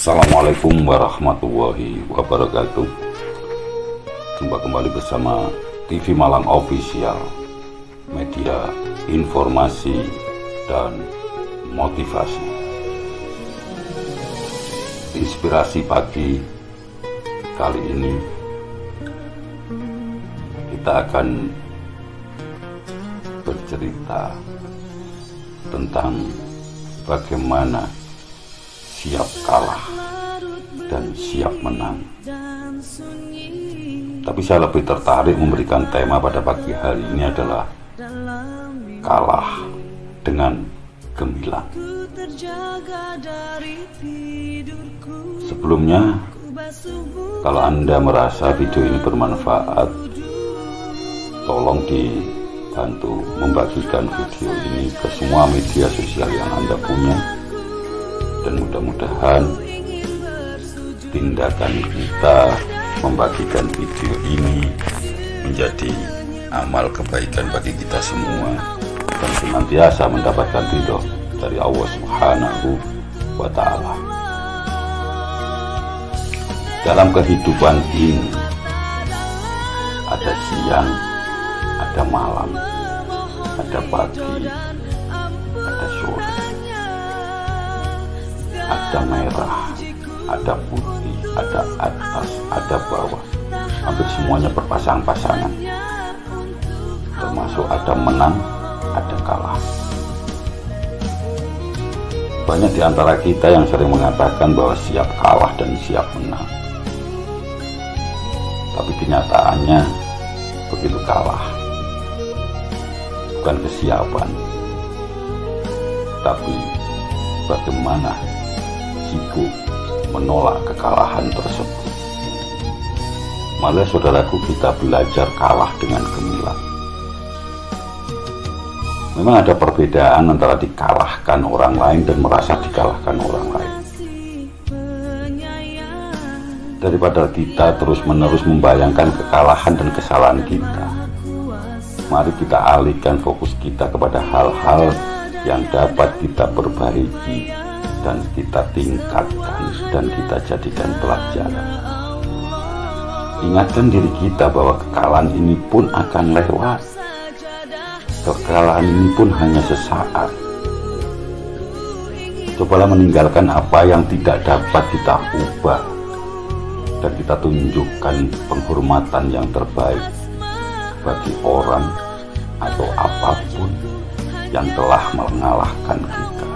Assalamualaikum warahmatullahi wabarakatuh. Jumpa kembali bersama TV Malang Official, media informasi dan motivasi. Inspirasi pagi kali ini kita akan bercerita tentang bagaimana siap kalah dan siap menang. Tapi saya lebih tertarik memberikan tema pada pagi hari ini adalah kalah dengan gemilang. Sebelumnya, kalau Anda merasa video ini bermanfaat, tolong dibantu membagikan video ini ke semua media sosial yang Anda punya. Dan mudah-mudahan tindakan kita membagikan video ini menjadi amal kebaikan bagi kita semua dan senantiasa mendapatkan ridho dari Allah Subhanahu wa Ta'ala. Dalam kehidupan ini ada siang, ada malam, ada pagi, ada sore, ada merah, ada putih, ada atas, ada bawah. Hampir semuanya berpasang-pasangan. Termasuk ada menang, ada kalah. Banyak di antara kita yang sering mengatakan bahwa siap kalah dan siap menang. Tapi kenyataannya begitu kalah. Bukan kesiapan, tapi bagaimana sibuk menolak kekalahan tersebut. Malah saudaraku, kita belajar kalah dengan gemilang. Memang ada perbedaan antara dikalahkan orang lain dan merasa dikalahkan orang lain. Daripada kita terus-menerus membayangkan kekalahan dan kesalahan kita, mari kita alihkan fokus kita kepada hal-hal yang dapat kita perbaiki dan kita tingkatkan dan kita jadikan pelajaran. Ingatkan diri kita bahwa kekalahan ini pun akan lewat. Kekalahan ini pun hanya sesaat. Cobalah meninggalkan apa yang tidak dapat kita ubah dan kita tunjukkan penghormatan yang terbaik bagi orang atau apapun yang telah mengalahkan kita.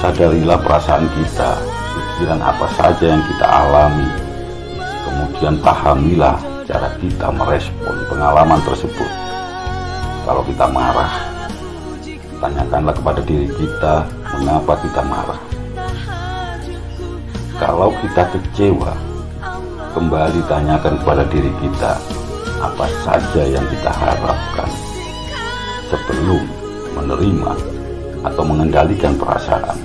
Sadarilah perasaan kita, pikiran apa saja yang kita alami, kemudian pahamilah cara kita merespon pengalaman tersebut. Kalau kita marah, tanyakanlah kepada diri kita, mengapa kita marah. Kalau kita kecewa, kembali tanyakan kepada diri kita, apa saja yang kita harapkan sebelum menerima atau mengendalikan perasaan.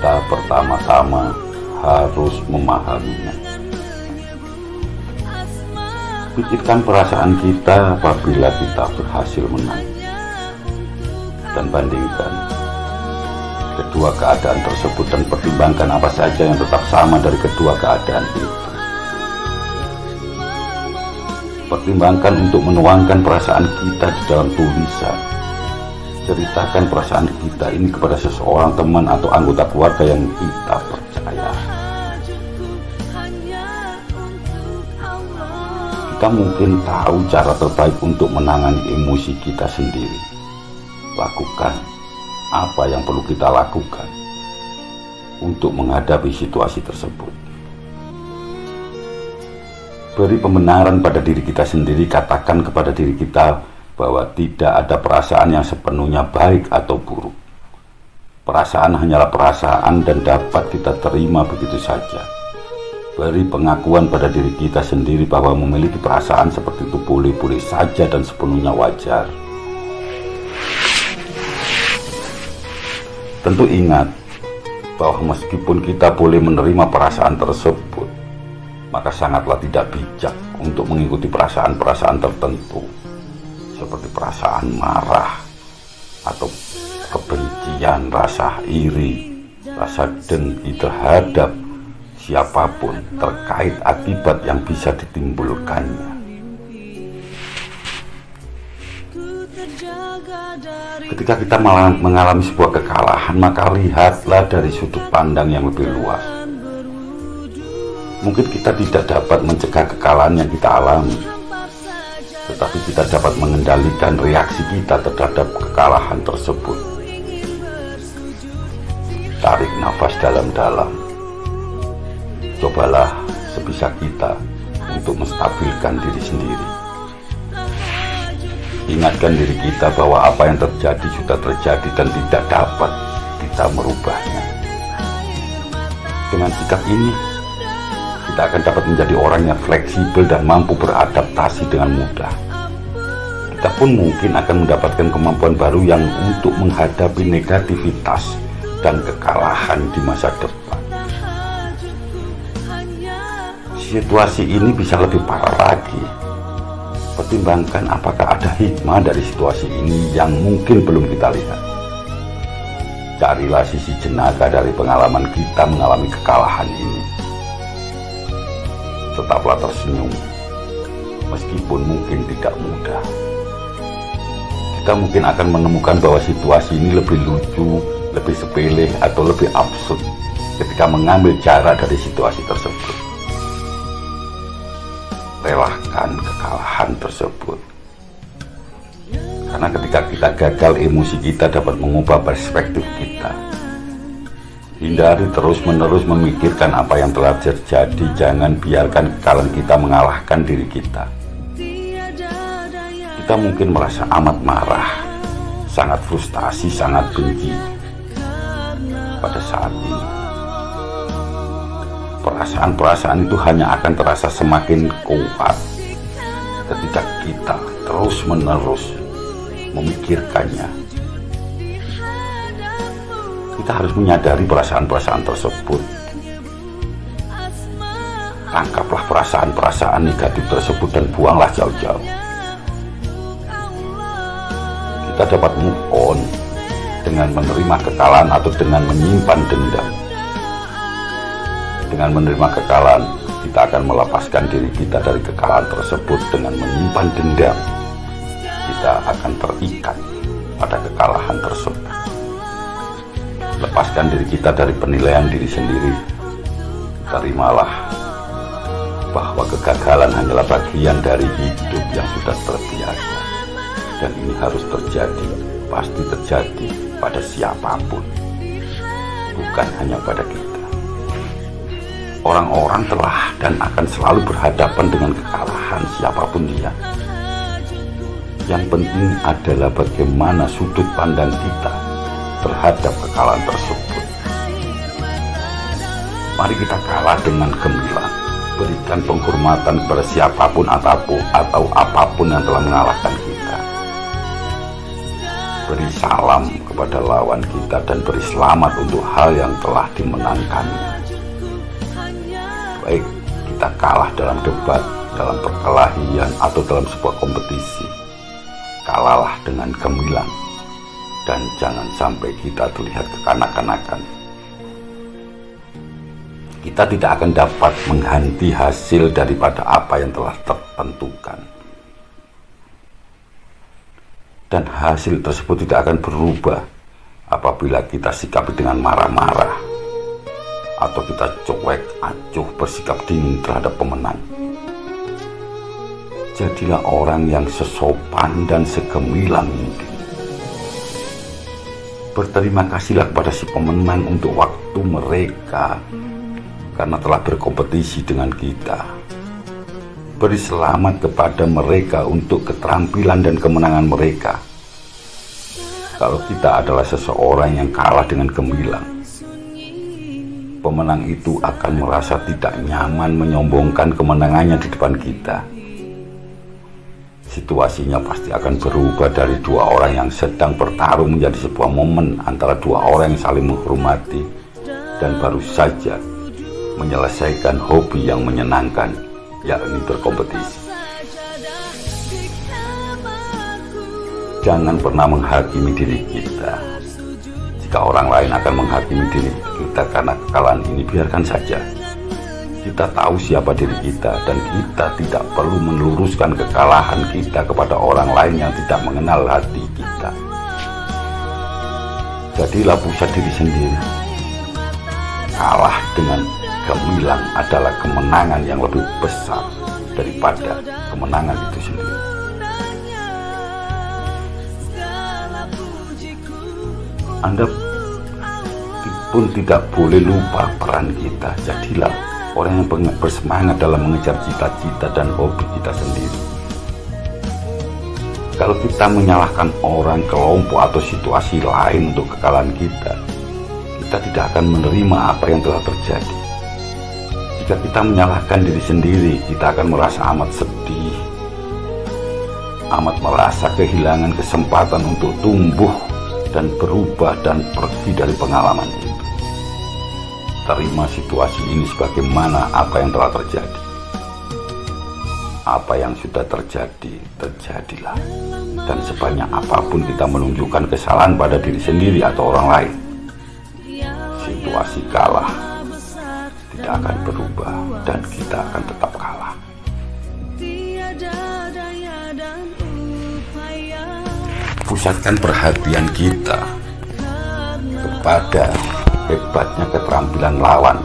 Kita pertama-tama harus memahaminya. Pikirkan perasaan kita apabila kita berhasil menang dan bandingkan kedua keadaan tersebut dan pertimbangkan apa saja yang tetap sama dari kedua keadaan itu. Pertimbangkan untuk menuangkan perasaan kita di dalam tulisan. Ceritakan perasaan kita ini kepada seseorang, teman atau anggota keluarga yang kita percaya. Kita mungkin tahu cara terbaik untuk menangani emosi kita sendiri. Lakukan apa yang perlu kita lakukan untuk menghadapi situasi tersebut. Beri pembenaran pada diri kita sendiri. Katakan kepada diri kita bahwa tidak ada perasaan yang sepenuhnya baik atau buruk. Perasaan hanyalah perasaan dan dapat kita terima begitu saja. Beri pengakuan pada diri kita sendiri bahwa memiliki perasaan seperti itu boleh-boleh saja dan sepenuhnya wajar. Tentu ingat bahwa meskipun kita boleh menerima perasaan tersebut, maka sangatlah tidak bijak untuk mengikuti perasaan-perasaan tertentu seperti perasaan marah atau kebencian kedengkian, rasa iri, rasa dengki terhadap siapapun terkait akibat yang bisa ditimbulkannya. Ketika kita mengalami sebuah kekalahan, maka lihatlah dari sudut pandang yang lebih luas. Mungkin kita tidak dapat mencegah kekalahan yang kita alami, tetapi kita dapat mengendalikan reaksi kita terhadap kekalahan tersebut. Tarik nafas dalam-dalam. Cobalah sebisa kita untuk menstabilkan diri sendiri. Ingatkan diri kita bahwa apa yang terjadi sudah terjadi dan tidak dapat kita merubahnya. Dengan sikap ini, kita akan dapat menjadi orang yang fleksibel dan mampu beradaptasi dengan mudah. Kita pun mungkin akan mendapatkan kemampuan baru yang untuk menghadapi negativitas dan kekalahan di masa depan. Situasi ini bisa lebih parah lagi. Pertimbangkan apakah ada hikmah dari situasi ini yang mungkin belum kita lihat. Carilah sisi jenaka dari pengalaman kita mengalami kekalahan ini. Tetaplah tersenyum, meskipun mungkin tidak mudah. Kita mungkin akan menemukan bahwa situasi ini lebih lucu, lebih sepele, atau lebih absurd ketika mengambil jarak dari situasi tersebut. Relakan kekalahan tersebut, karena ketika kita gagal, emosi kita dapat mengubah perspektif kita. Hindari terus-menerus memikirkan apa yang telah terjadi. Jangan biarkan kekalahan kita mengalahkan diri kita. Kita mungkin merasa amat marah, sangat frustasi, sangat benci pada saat ini. Perasaan-perasaan itu hanya akan terasa semakin kuat ketika kita terus-menerus memikirkannya. Kita harus menyadari perasaan-perasaan tersebut. Tangkaplah perasaan-perasaan negatif tersebut dan buanglah jauh-jauh. Kita dapat move on dengan menerima kekalahan atau dengan menyimpan dendam. Dengan menerima kekalahan, kita akan melepaskan diri kita dari kekalahan tersebut. Dengan menyimpan dendam, kita akan terikat pada kekalahan tersebut. Lepaskan diri kita dari penilaian diri sendiri. Terimalah bahwa kegagalan hanyalah bagian dari hidup yang sudah terbiasa. Dan ini harus terjadi, pasti terjadi pada siapapun, bukan hanya pada kita. Orang-orang telah dan akan selalu berhadapan dengan kekalahan siapapun dia. Yang penting adalah bagaimana sudut pandang kita terhadap kekalahan tersebut. Mari kita kalah dengan gemilang. Berikan penghormatan kepada siapapun atau apapun yang telah mengalahkan kita. Beri salam kepada lawan kita dan beri selamat untuk hal yang telah dimenangkannya. Baik kita kalah dalam debat, dalam perkelahian, atau dalam sebuah kompetisi, kalahlah dengan gemilang, dan jangan sampai kita terlihat kekanak-kanakan. Kita tidak akan dapat mengganti hasil daripada apa yang telah tertentukan, dan hasil tersebut tidak akan berubah apabila kita sikapi dengan marah-marah atau kita cuek, acuh, bersikap dingin terhadap pemenang. Jadilah orang yang sesopan dan segemilang mungkin. Berterima kasihlah kepada si pemenang untuk waktu mereka, karena telah berkompetisi dengan kita. Beri selamat kepada mereka untuk keterampilan dan kemenangan mereka. Kalau kita adalah seseorang yang kalah dengan gemilang, pemenang itu akan merasa tidak nyaman menyombongkan kemenangannya di depan kita. Situasinya pasti akan berubah dari dua orang yang sedang bertarung menjadi sebuah momen antara dua orang yang saling menghormati dan baru saja menyelesaikan hobi yang menyenangkan, yakni berkompetisi. Jangan pernah menghakimi diri kita. Jika orang lain akan menghakimi diri kita karena kekalahan ini, biarkan saja. Kita tahu siapa diri kita, dan kita tidak perlu meluruskan kekalahan kita kepada orang lain yang tidak mengenal hati kita. Jadilah pusat diri sendiri. Kalah dengan gemilang adalah kemenangan yang lebih besar daripada kemenangan itu sendiri. Anda pun tidak boleh lupa peran kita. Jadilah orang yang bersemangat dalam mengejar cita-cita dan hobi kita sendiri. Kalau kita menyalahkan orang, kelompok, atau situasi lain untuk kekalahan kita tidak akan menerima apa yang telah terjadi. Jika kita menyalahkan diri sendiri, kita akan merasa amat sedih, amat merasa kehilangan kesempatan untuk tumbuh dan berubah dan pergi dari pengalaman itu. Terima situasi ini sebagaimana apa yang telah terjadi. Apa yang sudah terjadi, terjadilah. Dan sebanyak apapun kita menunjukkan kesalahan pada diri sendiri atau orang lain, situasi kalah tidak akan berubah dan kita akan tetap kalah. Pusatkan perhatian kita kepada hebatnya keterampilan lawan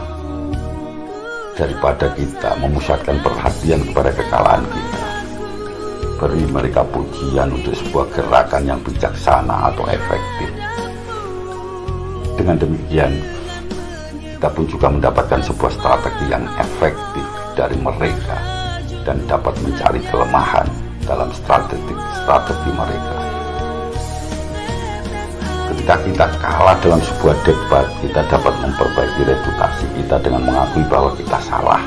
daripada kita memusatkan perhatian kepada kekalahan kita. Beri mereka pujian untuk sebuah gerakan yang bijaksana atau efektif. Dengan demikian, kita pun juga mendapatkan sebuah strategi yang efektif dari mereka dan dapat mencari kelemahan dalam strategi mereka. Ketika kita kalah dalam sebuah debat, kita dapat memperbaiki reputasi kita dengan mengakui bahwa kita salah.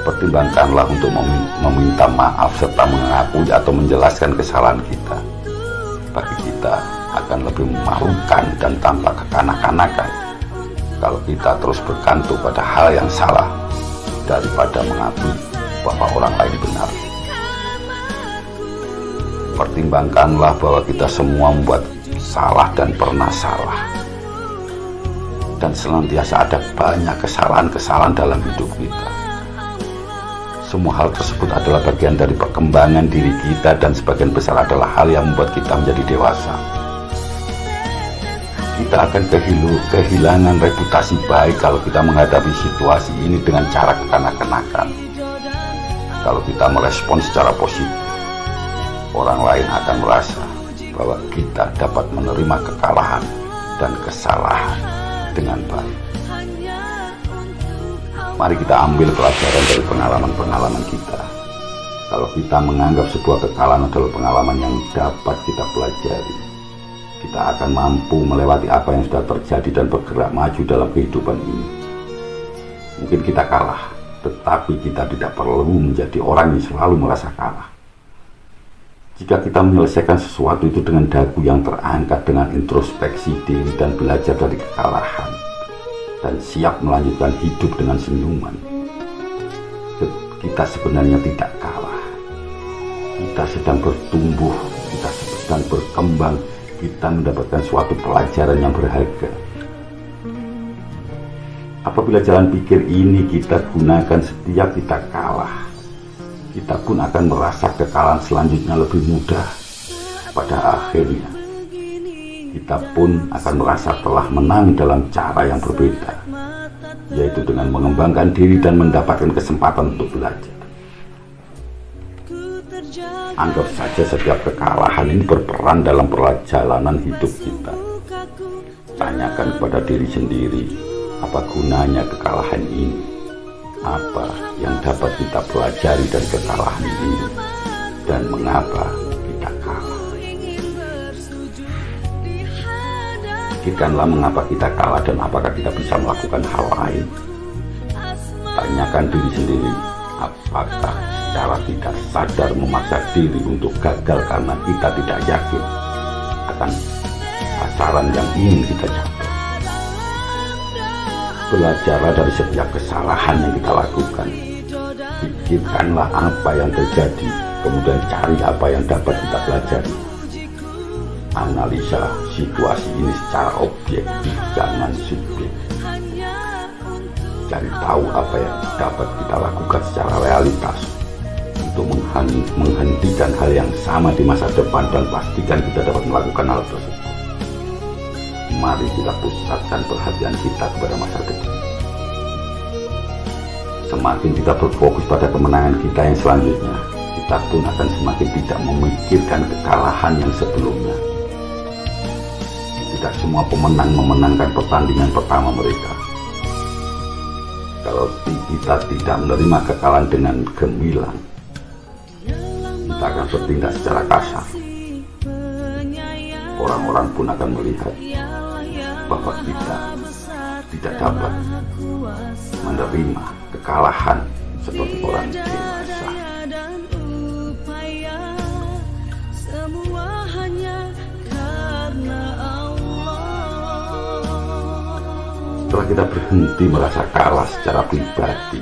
Pertimbangkanlah untuk meminta maaf serta mengakui atau menjelaskan kesalahan kita. Bagi kita akan lebih memalukan dan tampak kekanak-kanakan kalau kita terus bergantung pada hal yang salah daripada mengakui bahwa orang lain benar. Pertimbangkanlah bahwa kita semua membuat salah dan pernah salah, dan senantiasa ada banyak kesalahan-kesalahan dalam hidup kita. Semua hal tersebut adalah bagian dari perkembangan diri kita, dan sebagian besar adalah hal yang membuat kita menjadi dewasa. Kita akan kehilangan reputasi baik kalau kita menghadapi situasi ini dengan cara kekanak-kanakan. Kalau kita merespon secara positif, orang lain akan merasa bahwa kita dapat menerima kekalahan dan kesalahan dengan baik. Mari kita ambil pelajaran dari pengalaman-pengalaman kita. Kalau kita menganggap sebuah kekalahan adalah pengalaman yang dapat kita pelajari, kita akan mampu melewati apa yang sudah terjadi dan bergerak maju dalam kehidupan ini. Mungkin kita kalah, tetapi kita tidak perlu menjadi orang yang selalu merasa kalah. Jika kita menyelesaikan sesuatu itu dengan dagu yang terangkat, dengan introspeksi diri dan belajar dari kekalahan, dan siap melanjutkan hidup dengan senyuman, kita sebenarnya tidak kalah. Kita sedang bertumbuh, kita sedang berkembang, kita mendapatkan suatu pelajaran yang berharga. Apabila jalan pikir ini kita gunakan setiap kita kalah, kita pun akan merasa kekalahan selanjutnya lebih mudah. Pada akhirnya, kita pun akan merasa telah menang dalam cara yang berbeda, yaitu dengan mengembangkan diri dan mendapatkan kesempatan untuk belajar. Anggap saja setiap kekalahan ini berperan dalam perjalanan hidup kita. Tanyakan kepada diri sendiri, apa gunanya kekalahan ini? Apa yang dapat kita pelajari dari kekalahan ini, dan mengapa kita kalah? Pikirkanlah mengapa kita kalah dan apakah kita bisa melakukan hal lain. Tanyakan diri sendiri, apakah secara tidak sadar memaksa diri untuk gagal karena kita tidak yakin akan sasaran yang ingin kita capai. Belajarlah dari setiap kesalahan yang kita lakukan. Pikirkanlah apa yang terjadi, kemudian cari apa yang dapat kita pelajari. Analisa situasi ini secara objektif, jangan subjektif. Cari tahu apa yang dapat kita lakukan secara realitas untuk menghentikan hal yang sama di masa depan, dan pastikan kita dapat melakukan hal tersebut. Mari kita pusatkan perhatian kita kepada masa depan. Semakin kita berfokus pada kemenangan kita yang selanjutnya, kita pun akan semakin tidak memikirkan kekalahan yang sebelumnya. Tidak semua pemenang memenangkan pertandingan pertama mereka. Kalau kita tidak menerima kekalahan dengan gemilang, kita akan bertindak secara kasar. Orang-orang pun akan melihat bahwa kita tidak dapat menerima kekalahan seperti orang dewasa. Setelah kita berhenti merasa kalah secara pribadi,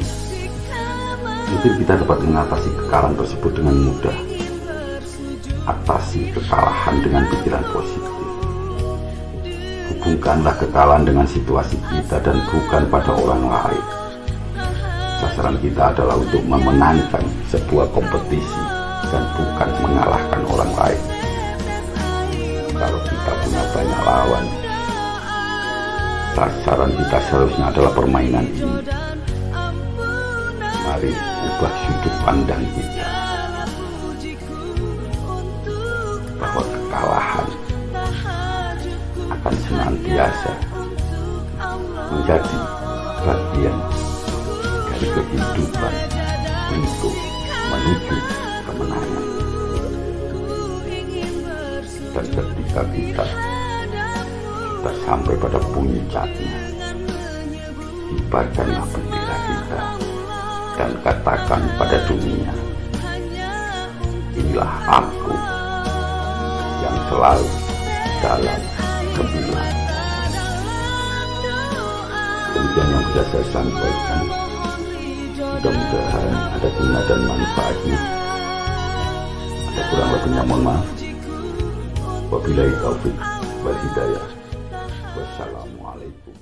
mungkin kita dapat mengatasi kekalahan tersebut dengan mudah. Atasi kekalahan dengan pikiran positif. Hubungkanlah kekalahan dengan situasi kita dan bukan pada orang lain. Sasaran kita adalah untuk memenangkan sebuah kompetisi dan bukan mengalahkan orang lain. Kalau kita punya banyak lawan, sasaran kita seharusnya adalah permainan ini. Mari ubah sudut pandang kita bahwa kekalahan akan senantiasa menjadi bagian dari kehidupan untuk menuju kemenangan. Dan ketika kita sampai pada puncaknya, kibarkanlah bendera kita dan katakan pada dunia, inilah aku yang selalu dalam gemilang. Demikian yang bisa saya sampaikan. Mudah-mudahan ada guna dan manfaatnya. Ada kurang lebihnya mohon maaf. Wabillahi taufik wal hidayah. Wassalamualaikum.